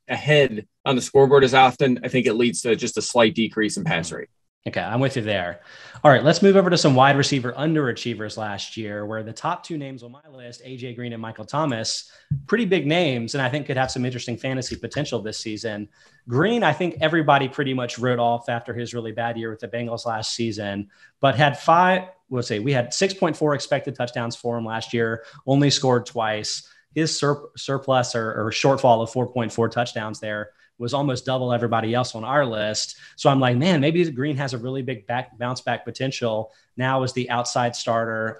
ahead on the scoreboard as often. I think it leads to just a slight decrease in pass rate. Okay, I'm with you there. All right, let's move over to some wide receiver underachievers last year, where the top 2 names on my list, AJ Green and Michael Thomas, pretty big names, and I think could have some interesting fantasy potential this season. Green, I think everybody pretty much wrote off after his really bad year with the Bengals last season, but we had 6.4 expected touchdowns for him last year, only scored twice. His surplus or shortfall of 4.4 touchdowns there was almost double everybody else on our list. So I'm like, man, maybe Green has a really big bounce back potential now as the outside starter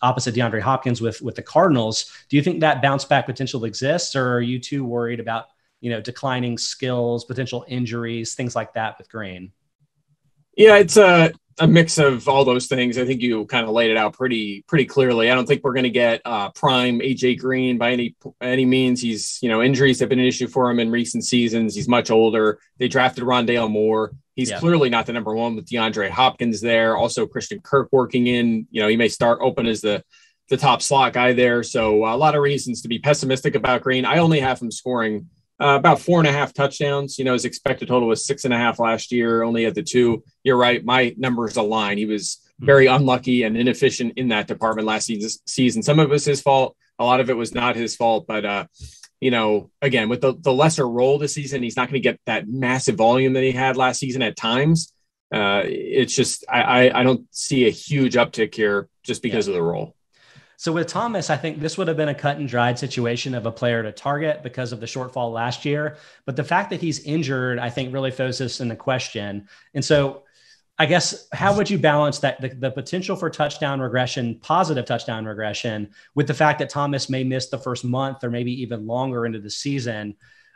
opposite DeAndre Hopkins with the Cardinals. Do you think that bounce back potential exists, or are you too worried about, declining skills, potential injuries, things like that with Green? Yeah, it's a mix of all those things. I think you kind of laid it out pretty clearly. I don't think we're going to get prime AJ Green by any means. He's, injuries have been an issue for him in recent seasons. He's much older. They drafted Rondale Moore. He's clearly not the number one with DeAndre Hopkins there. Also Christian Kirk working in, he may start open as the top slot guy there. So a lot of reasons to be pessimistic about Green. I only have him scoring about 4.5 touchdowns. His expected total was 6.5 last year, only at the 2. You're right. My numbers align. He was very unlucky and inefficient in that department last season. Some of it was his fault. A lot of it was not his fault. But, again, with the lesser role this season, he's not going to get that massive volume that he had last season at times. It's just I don't see a huge uptick here just because of the role. So with Thomas, I think this would have been a cut and dried situation of a player to target because of the shortfall last year. But the fact that he's injured, I think really throws this into question. And so I guess, how would you balance that the potential for touchdown regression, positive touchdown regression, with the fact that Thomas may miss the first month or maybe even longer into the season?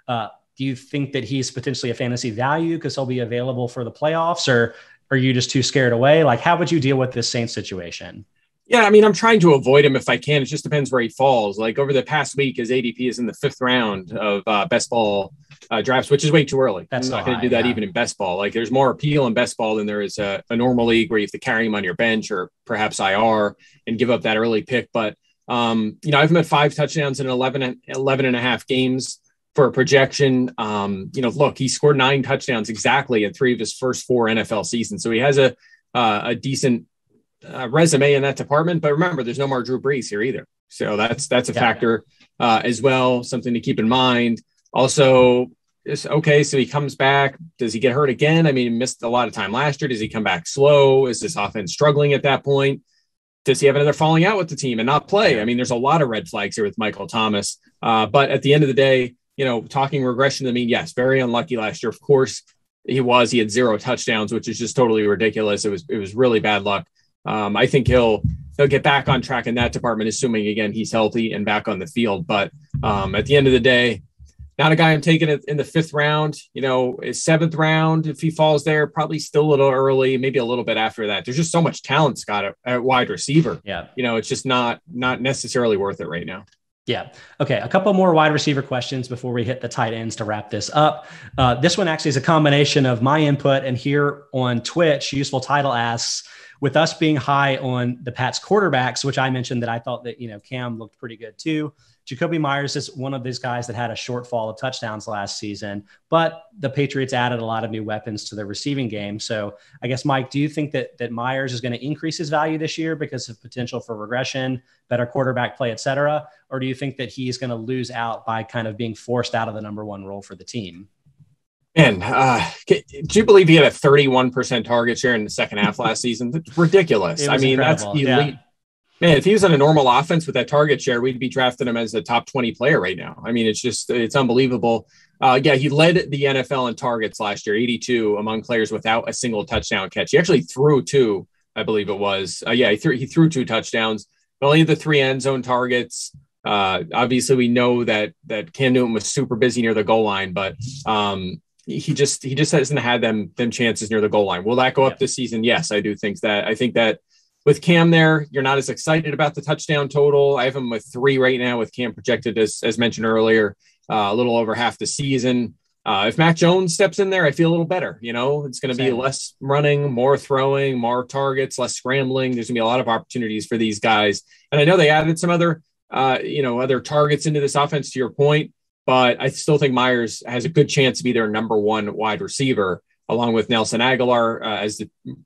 Do you think that he's potentially a fantasy value because he'll be available for the playoffs, or are you just too scared away? Like, how would you deal with this Saints situation? Yeah, I mean, I'm trying to avoid him if I can. It just depends where he falls. Like over the past week, his ADP is in the 5th round of best ball drafts, which is way too early. I'm not going to do that even in best ball. Like there's more appeal in best ball than there is a normal league where you have to carry him on your bench or perhaps IR and give up that early pick. But, I have him at 5 touchdowns in 11 and a half games for a projection. Look, he scored 9 touchdowns exactly in 3 of his first 4 NFL seasons. So he has a decent resume in that department, but remember, there's no more Drew Brees here either. So that's a factor as well. Something to keep in mind. Also, so he comes back. Does he get hurt again? I mean, he missed a lot of time last year. Does he come back slow? Is this offense struggling at that point? Does he have another falling out with the team and not play? I mean, there's a lot of red flags here with Michael Thomas. But at the end of the day, talking regression, I mean, yes, very unlucky last year. Of course, he had 0 touchdowns, which is just totally ridiculous. It was really bad luck. I think he'll get back on track in that department, assuming again he's healthy and back on the field. But at the end of the day, not a guy I'm taking it in the 5th round. His 7th round, if he falls there, probably still a little early, maybe a little bit after that. There's just so much talent, Scott, at wide receiver. Yeah, it's just not necessarily worth it right now. Yeah. Okay. A couple more wide receiver questions before we hit the tight ends to wrap this up. This one actually is a combination of my input and here on Twitch. Useful Title asks, with us being high on the Pats quarterbacks, which I mentioned that I thought that, Cam looked pretty good too. Jakobi Meyers is one of these guys that had a shortfall of touchdowns last season, but the Patriots added a lot of new weapons to their receiving game. So I guess, Mike, do you think that Meyers is going to increase his value this year because of potential for regression, better quarterback play, et cetera? Or do you think that he's going to lose out by kind of being forced out of the number 1 role for the team? And do you believe he had a 31% target share in the second half last season? That's ridiculous. I mean, incredible. That's elite. Yeah. Man, if he was on a normal offense with that target share, we'd be drafting him as a top 20 player right now. I mean, it's unbelievable. He led the NFL in targets last year, 82 among players without a single touchdown catch. He actually threw 2, I believe it was. He threw 2 touchdowns, but only the 3 end zone targets. Obviously, we know that Cam Newton was super busy near the goal line, but he just hasn't had them chances near the goal line. Will that go up this season? Yes, I do think that. I think that with Cam there, you're not as excited about the touchdown total. I have him with 3 right now, with Cam projected as mentioned earlier, a little over half the season. If Mac Jones steps in there, I feel a little better. It's going to be less running, more throwing, more targets, less scrambling. There's going to be a lot of opportunities for these guys. And I know they added some other targets into this offense, to your point, but I still think Meyers has a good chance to be their number 1 wide receiver, along with Nelson Aguilar as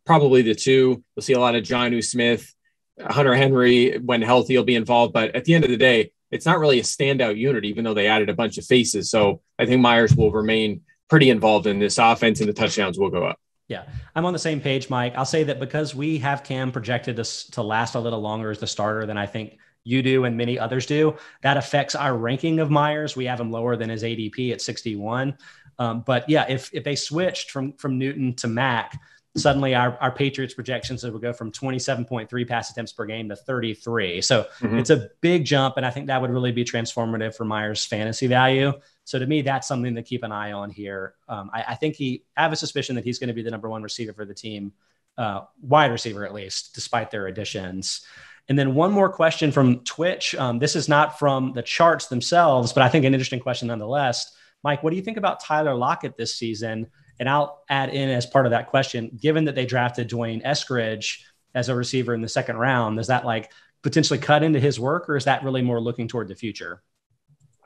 probably the 2. You'll see a lot of Jonnu Smith, Hunter Henry. When healthy, he'll be involved. But at the end of the day, it's not really a standout unit, even though they added a bunch of faces. So I think Meyers will remain pretty involved in this offense, and the touchdowns will go up. Yeah, I'm on the same page, Mike. I'll say that because we have Cam projected to last a little longer as the starter than I think you do and many others do, that affects our ranking of Meyers. We have him lower than his ADP at 61. But yeah, if they switched from Newton to Mac, suddenly our Patriots projections would go from 27.3 pass attempts per game to 33. So it's a big jump. And I think that would really be transformative for Meyers' fantasy value. So to me, that's something to keep an eye on here. I think I have a suspicion that he's going to be the number 1 receiver for the team, wide receiver at least, despite their additions. And then one more question from Twitch. This is not from the charts themselves, but I think an interesting question nonetheless. Mike, what do you think about Tyler Lockett this season? And I'll add in as part of that question, given that they drafted Dwayne Eskridge as a receiver in the 2nd round, does that potentially cut into his work, or is that really more looking toward the future?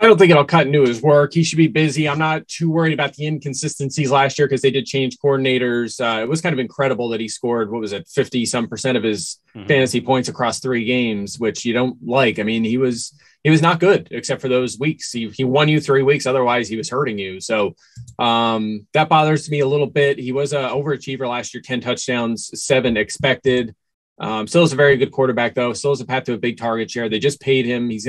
I don't think it'll cut into his work. He should be busy. I'm not too worried about the inconsistencies last year because they did change coordinators. It was kind of incredible that he scored, 50% of his fantasy points across 3 games, which you don't like. I mean, he was not good except for those weeks. He won you 3 weeks. Otherwise, he was hurting you. So that bothers me a little bit. He was an overachiever last year, 10 touchdowns, 7 expected. Still is a very good quarterback, though. Still has a path to a big target share. They just paid him. He's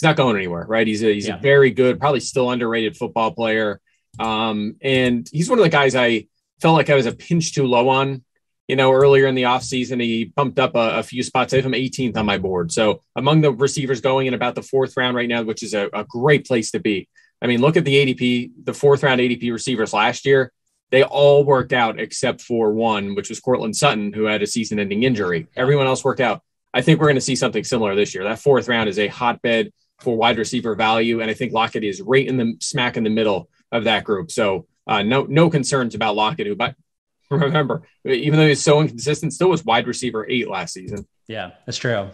not going anywhere, right? He's a very good, probably still underrated football player. And he's one of the guys I felt like I was a pinch too low on earlier in the offseason, he bumped up a few spots. I have him 18th on my board. So among the receivers going in about the 4th round right now, which is a great place to be. I mean, look at the ADP, the 4th round ADP receivers last year. They all worked out except for one, which was Cortland Sutton, who had a season-ending injury. Everyone else worked out. I think we're going to see something similar this year. That 4th round is a hotbed for wide receiver value, and I think Lockett is right in the smack in the middle of that group. So no concerns about Lockett, who, but remember, even though he's so inconsistent, still was wide receiver 8 last season. Yeah, that's true.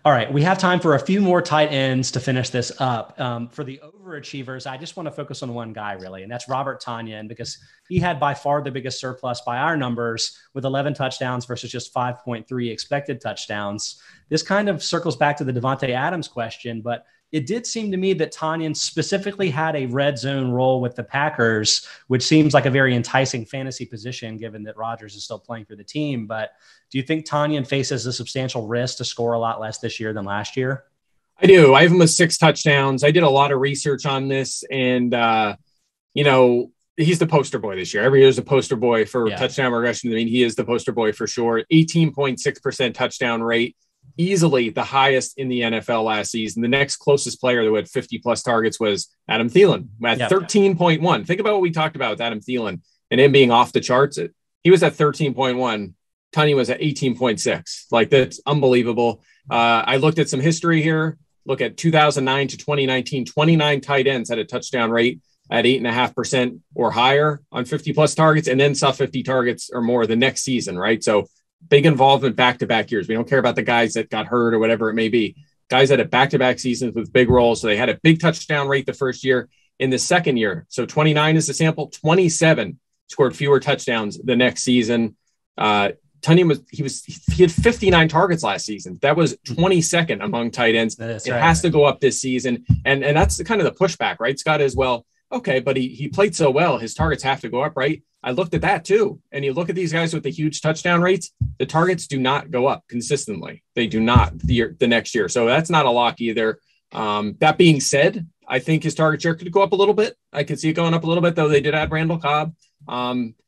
All right, we have time for a few more tight ends to finish this up. For the overachievers, I just want to focus on one guy, really, and that's Robert Tonyan, because he had by far the biggest surplus by our numbers with 11 touchdowns versus just 5.3 expected touchdowns. This kind of circles back to the Devontae Adams question, but it did seem to me that Tonyan specifically had a red zone role with the Packers, which seems like a very enticing fantasy position given that Rodgers is still playing for the team. But do you think Tonyan faces a substantial risk to score a lot less this year than last year? I do. I have him with 6 touchdowns. I did a lot of research on this, and, he's the poster boy this year. Every year is a poster boy for touchdown regression. I mean, he is the poster boy for sure. 18.6% touchdown rate. Easily the highest in the NFL last season. The next closest player that had 50 plus targets was Adam Thielen at 13.1. Think about what we talked about with Adam Thielen and him being off the charts. He was at 13.1. Tonyan was at 18.6. Like, that's unbelievable. I looked at some history here. Look at 2009 to 2019, 29 tight ends had a touchdown rate at 8.5% or higher on 50 plus targets, and then saw 50 targets or more the next season, right? So big involvement back-to-back years. We don't care about the guys that got hurt or whatever it may be. Guys that had back-to-back seasons with big roles. So they had a big touchdown rate the first year. In the second year, so 29 is the sample, 27 scored fewer touchdowns the next season. Tonyan he had 59 targets last season. That was 22nd among tight ends. It has to go up this season. And that's kind of the pushback, right, Scott, as well. Okay, but he played so well, his targets have to go up, right? I looked at that too. And you look at these guys with the huge touchdown rates, the targets do not go up consistently. They do not the next year. So that's not a lock either. That being said, I think his target share could go up a little bit. I could see it going up a little bit, though they did add Randall Cobb.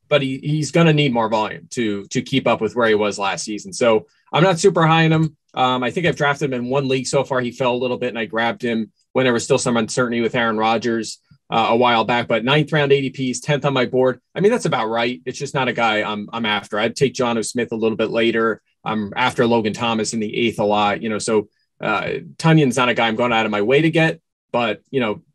But he's going to need more volume to keep up with where he was last season. So I'm not super high on him. I think I've drafted him in one league so far. He fell a little bit, and I grabbed him when there was still some uncertainty with Aaron Rodgers a while back. But 9th round ADP is 10th on my board. I mean, that's about right. It's just not a guy I'm after. I'd take John O. Smith a little bit later. I'm after Logan Thomas in the 8th a lot. So Tonyan's not a guy I'm going out of my way to get, but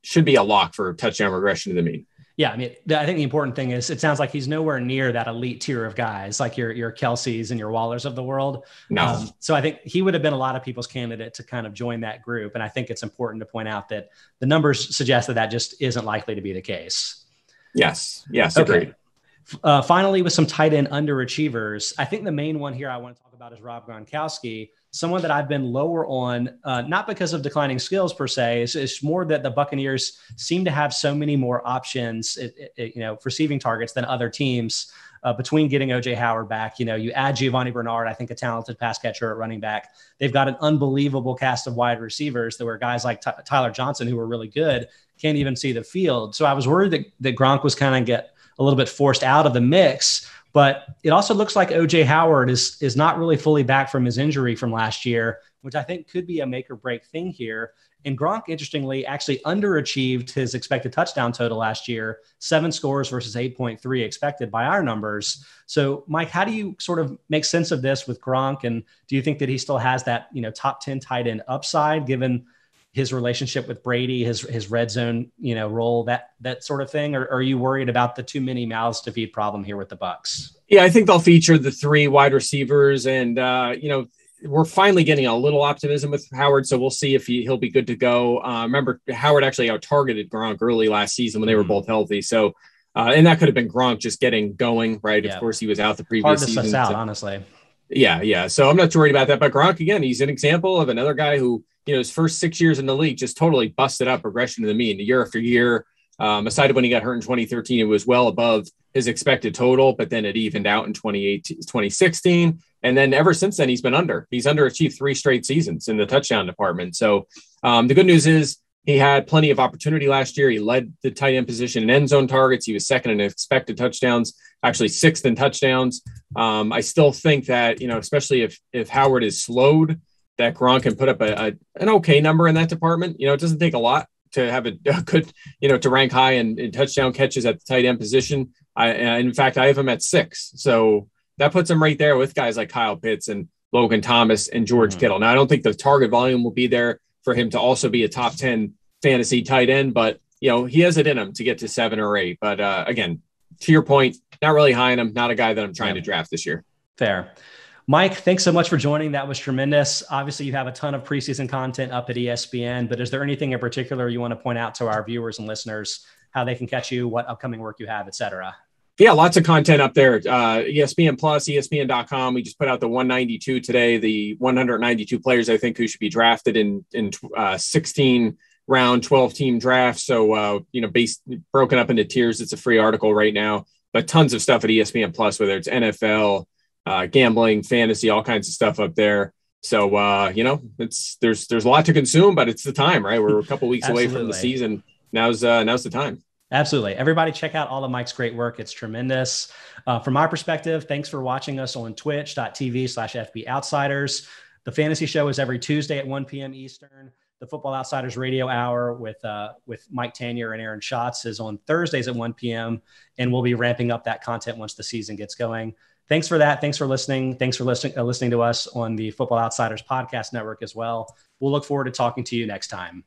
should be a lock for touchdown regression to the mean. Yeah, I mean, I think the important thing is it sounds like he's nowhere near that elite tier of guys like your Kelce's and your Wallers of the world. No. So I think he would have been a lot of people's candidate to kind of join that group. And I think it's important to point out that the numbers suggest that just isn't likely to be the case. Yes. Okay. Agreed. Finally, with some tight end underachievers, I think the main one here I want to talk about is Rob Gronkowski, someone that I've been lower on, not because of declining skills per se. It's more that the Buccaneers seem to have so many more options, for receiving targets than other teams between getting O.J. Howard back. You add Giovanni Bernard, I think a talented pass catcher at running back. They've got an unbelievable cast of wide receivers. There were guys like Tyler Johnson who were really good, can't even see the field. So I was worried that Gronk was kind of get a little bit forced out of the mix. But it also looks like O.J. Howard is not really fully back from his injury from last year, which I think could be a make or break thing here. And Gronk, interestingly, actually underachieved his expected touchdown total last year, 7 scores versus 8.3 expected by our numbers. So, Mike, how do you sort of make sense of this with Gronk? And do you think that he still has that, top 10 tight end upside given his relationship with Brady, his red zone, role, that sort of thing? Or are you worried about the too many mouths to feed problem here with the Bucs? Yeah, I think they'll feature the 3 wide receivers, and we're finally getting a little optimism with Howard, so we'll see if he'll be good to go. Remember, Howard actually out-targeted Gronk early last season when they were both healthy. So, and that could have been Gronk just getting going, right? Yeah. Of course, he was out the previous season. Hard to suss out, honestly. Yeah. So I'm not too worried about that. But Gronk, again, he's an example of another guy who, his first 6 years in the league just totally busted up regression to the mean year after year. Aside from when he got hurt in 2013, it was well above his expected total, but then it evened out in 2016. And then ever since then, he's underachieved 3 straight seasons in the touchdown department. So the good news is he had plenty of opportunity last year. He led the tight end position in end zone targets. He was second in expected touchdowns, actually 6th in touchdowns. I still think that, especially if Howard is slowed, that Gronk can put up an okay number in that department. It doesn't take a lot to have a good, to rank high in touchdown catches at the tight end position. In fact, I have him at 6. So that puts him right there with guys like Kyle Pitts and Logan Thomas and George Kittle. Now, I don't think the target volume will be there for him to also be a top 10 fantasy tight end, but he has it in him to get to 7 or 8. But again, to your point, not really high in him, not a guy that I'm trying to draft this year. Fair. Mike, thanks so much for joining. That was tremendous. Obviously, you have a ton of preseason content up at ESPN, but is there anything in particular you want to point out to our viewers and listeners, how they can catch you, what upcoming work you have, et cetera? Yeah, lots of content up there. ESPN Plus, ESPN.com. We just put out the 192 today, the 192 players I think who should be drafted in 16 round 12 team draft. So, broken up into tiers. It's a free article right now, but tons of stuff at ESPN Plus, whether it's NFL, gambling, fantasy, all kinds of stuff up there. So, there's a lot to consume, but it's the time, right? We're a couple weeks away from the season. Now's the time. Absolutely. Everybody check out all of Mike's great work. It's tremendous. From our perspective, thanks for watching us on twitch.tv/FB Outsiders. The fantasy show is every Tuesday at 1 p.m. Eastern. The Football Outsiders Radio Hour with Mike Tanier and Aaron Schatz is on Thursdays at 1 p.m. And we'll be ramping up that content once the season gets going. Thanks for that. Thanks for listening. Thanks for listening to us on the Football Outsiders Podcast Network as well. We'll look forward to talking to you next time.